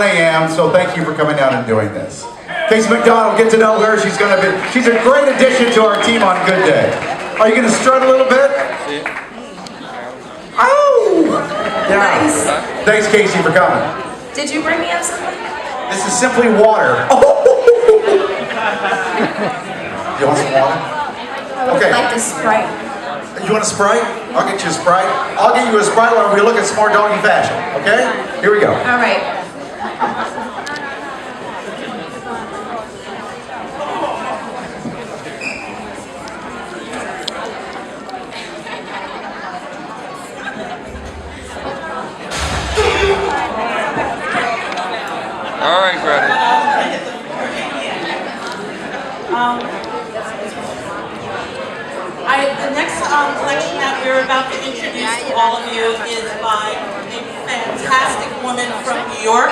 a.m. So thank you for coming down and doing this. Casey McDonald, get to know her. She's a great addition to our team on Good Day. Are you going to strut a little bit? Oh! Yeah. Nice. Thanks, Casey, for coming. Did you bring me up something? This is simply water. Oh. You want some water? I would like to Sprite. You want a Sprite? I'll get you a Sprite. I'll get you a Sprite while we look at some more doggy fashion. Okay? Here we go. All right. All right, Greta. The next collection that we're about to introduce to all of you is by a fantastic woman from New York.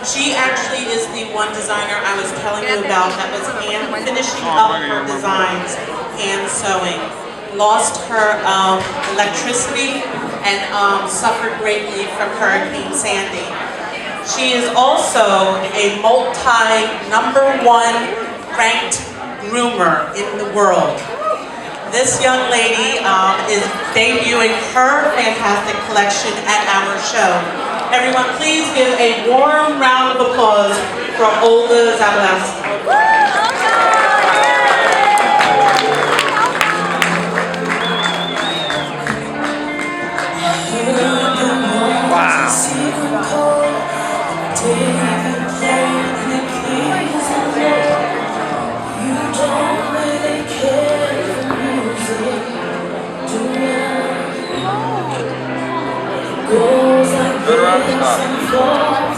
She actually is the one designer I was telling you about that was hand finishing up her designs, hand sewing. Lost her electricity and suffered greatly from Hurricane Sandy. She is also a multi-number 1 ranked groomer in the world. This young lady is debuting her fantastic collection at our show. Everyone, please give a warm round of applause for Olga Zabalaski. Good round of stop.